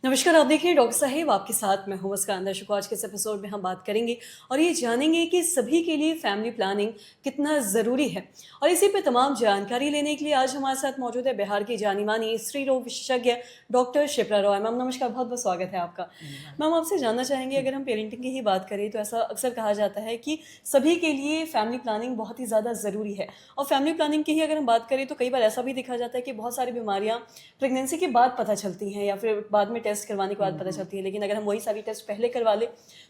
नमस्कार, आप देख रहे हैं डॉक्टर साहेब आपके साथ मैं हूं मुस्कान। दर्शकों, आज के इस एपिसोड में हम बात करेंगे और ये जानेंगे कि सभी के लिए फैमिली प्लानिंग कितना ज़रूरी है। और इसी पे तमाम जानकारी लेने के लिए आज हमारे साथ मौजूद है बिहार की जानी मानी स्त्री रोग विशेषज्ञ डॉक्टर शिप्रा रॉय। मैम नमस्कार, बहुत बहुत स्वागत है आपका। मैम आपसे जानना चाहेंगे, अगर हम पेरेंटिंग की ही बात करें तो ऐसा अक्सर कहा जाता है कि सभी के लिए फैमिली प्लानिंग बहुत ही ज़्यादा ज़रूरी है। और फैमिली प्लानिंग की ही अगर हम बात करें तो कई बार ऐसा भी देखा जाता है कि बहुत सारी बीमारियाँ प्रेगनेंसी के बाद पता चलती हैं या फिर बाद में टेस्ट करवाने के बाद पता चलती है। लेकिन अगर हम वही सारी टेस्ट पहले करवा लें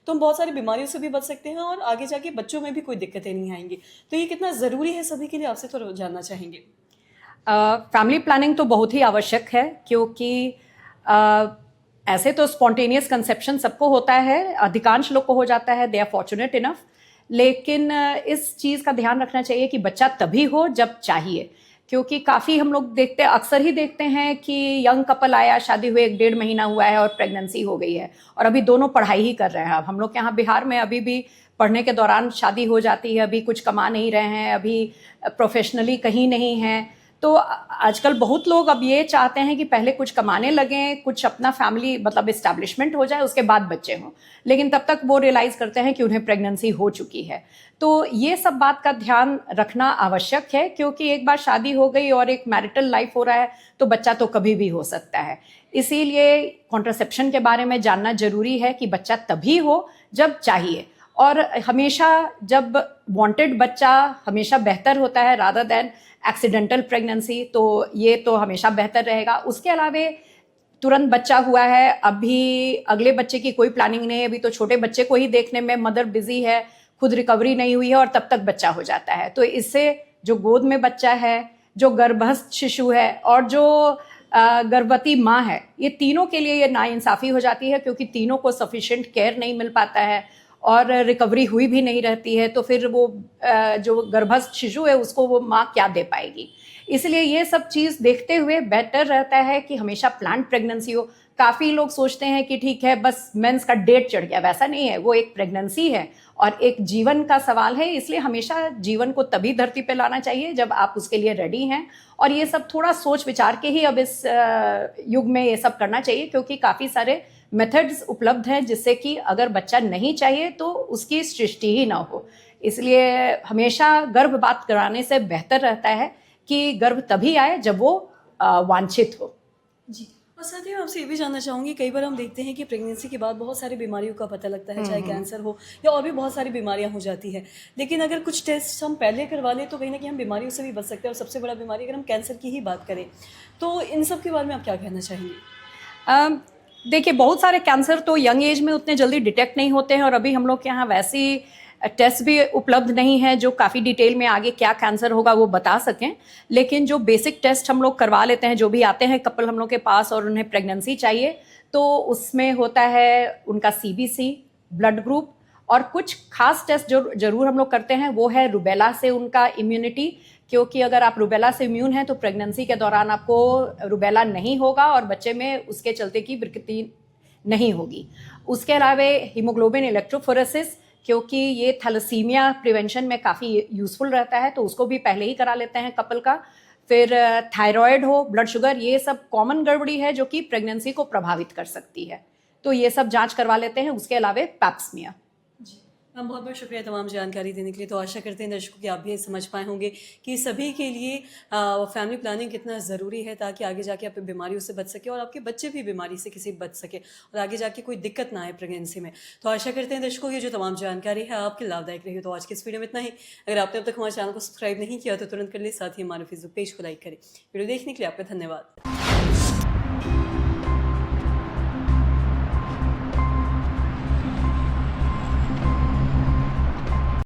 तो हम बहुत सारी बीमारियों से भी बच सकते हैं और आगे जाके बच्चों में भी कोई दिक्कतें नहीं आएंगी। तो ये कितना ज़रूरी है सभी के लिए, आपसे थोड़ा जानना चाहेंगे। फैमिली प्लानिंग तो बहुत ही आवश्यक है, क्योंकि ऐसे तो स्पॉन्टेनियस कंसेप्शन सबको होता है, अधिकांश लोग को हो जाता है, दे आर फॉर्चुनेट इनफ। लेकिन इस चीज़ का ध्यान रखना चाहिए कि बच्चा तभी हो जब चाहिए, क्योंकि काफ़ी हम लोग अक्सर ही देखते हैं कि यंग कपल आया, शादी हुए 1.5 महीना हुआ है और प्रेगनेंसी हो गई है और अभी दोनों पढ़ाई ही कर रहे हैं। अब हम लोग के यहाँ बिहार में अभी भी पढ़ने के दौरान शादी हो जाती है, अभी कुछ कमा नहीं रहे हैं, अभी प्रोफेशनली कहीं नहीं हैं। तो आजकल बहुत लोग अब ये चाहते हैं कि पहले कुछ कमाने लगें, कुछ अपना फैमिली मतलब इस्टेब्लिशमेंट हो जाए, उसके बाद बच्चे हों। लेकिन तब तक वो रियलाइज़ करते हैं कि उन्हें प्रेगनेंसी हो चुकी है। तो ये सब बात का ध्यान रखना आवश्यक है, क्योंकि एक बार शादी हो गई और एक मैरिटल लाइफ हो रहा है तो बच्चा तो कभी भी हो सकता है। इसीलिए कॉन्ट्रासेप्शन के बारे में जानना जरूरी है कि बच्चा तभी हो जब चाहिए, और हमेशा जब वांटेड बच्चा हमेशा बेहतर होता है रादर देन एक्सीडेंटल प्रेगनेंसी, तो ये तो हमेशा बेहतर रहेगा। उसके अलावा तुरंत बच्चा हुआ है, अभी अगले बच्चे की कोई प्लानिंग नहीं है, अभी तो छोटे बच्चे को ही देखने में मदर बिजी है, खुद रिकवरी नहीं हुई है और तब तक बच्चा हो जाता है। तो इससे जो गोद में बच्चा है, जो गर्भस्थ शिशु है और जो गर्भवती माँ है, ये तीनों के लिए ये नाइंसाफ़ी हो जाती है, क्योंकि तीनों को सफिशिएंट केयर नहीं मिल पाता है और रिकवरी हुई भी नहीं रहती है। तो फिर वो जो गर्भस्थ शिशु है उसको वो माँ क्या दे पाएगी। इसलिए ये सब चीज़ देखते हुए बेटर रहता है कि हमेशा प्लान्ड प्रेगनेंसी हो। काफ़ी लोग सोचते हैं कि ठीक है, बस मेंस का डेट चढ़ गया, वैसा नहीं है। वो एक प्रेगनेंसी है और एक जीवन का सवाल है, इसलिए हमेशा जीवन को तभी धरती पे लाना चाहिए जब आप उसके लिए रेडी हैं। और ये सब थोड़ा सोच विचार के ही अब इस युग में ये सब करना चाहिए, क्योंकि काफ़ी सारे मेथड्स उपलब्ध हैं जिससे कि अगर बच्चा नहीं चाहिए तो उसकी सृष्टि ही ना हो। इसलिए हमेशा गर्भपात कराने से बेहतर रहता है कि गर्भ तभी आए जब वो वांछित हो। जी, और साथ ही मैं आपसे ये भी जानना चाहूँगी, कई बार हम देखते हैं कि प्रेगनेंसी के बाद बहुत सारी बीमारियों का पता लगता है, चाहे कैंसर हो या और भी बहुत सारी बीमारियां हो जाती है। लेकिन अगर कुछ टेस्ट हम पहले करवा लें तो कहीं ना कहीं हम बीमारियों से भी बच सकते हैं। और सबसे बड़ा बीमारी अगर हम कैंसर की ही बात करें तो इन सब के बारे में आप क्या कहना चाहेंगे? देखिए, बहुत सारे कैंसर तो यंग एज में उतने जल्दी डिटेक्ट नहीं होते हैं और अभी हम लोग के यहाँ वैसी टेस्ट भी उपलब्ध नहीं है जो काफ़ी डिटेल में आगे क्या कैंसर होगा वो बता सकें। लेकिन जो बेसिक टेस्ट हम लोग करवा लेते हैं, जो भी आते हैं कपल हम लोग के पास और उन्हें प्रेगनेंसी चाहिए, तो उसमें होता है उनका CBC, ब्लड ग्रुप, और कुछ खास टेस्ट जो जरूर हम लोग करते हैं वो है रुबेला से उनका इम्यूनिटी, क्योंकि अगर आप रुबेला से इम्यून हैं तो प्रेगनेंसी के दौरान आपको रुबेला नहीं होगा और बच्चे में उसके चलते की विकृति नहीं होगी। उसके अलावा हीमोग्लोबिन इलेक्ट्रोफोरेसिस, क्योंकि ये थैलेसीमिया प्रिवेंशन में काफ़ी यूज़फुल रहता है, तो उसको भी पहले ही करा लेते हैं कपल का। फिर थायराइड हो, ब्लड शुगर, ये सब कॉमन गड़बड़ी है जो कि प्रेगनेंसी को प्रभावित कर सकती है, तो ये सब जांच करवा लेते हैं। उसके अलावा पैप्समियर। मैम बहुत बहुत शुक्रिया तमाम जानकारी देने के लिए। तो आशा करते हैं दर्शकों कि आप भी समझ पाए होंगे कि सभी के लिए फैमिली प्लानिंग कितना ज़रूरी है, ताकि आगे जाके आप बीमारियों से बच सके और आपके बच्चे भी बीमारी से किसी बच सके और आगे जाके कोई दिक्कत ना आए प्रेगनेंसी में। तो आशा करते हैं दर्शकों ये जो तमाम जानकारी है आपके लाभदायक रही। तो आज के इस वीडियो में इतना ही। अगर आपने अब तक हमारे चैनल को सब्सक्राइब नहीं किया तो तुरंत कर ले, साथ ही हमारे फेसबुक पेज को लाइक करें। वीडियो देखने के लिए आपका धन्यवाद।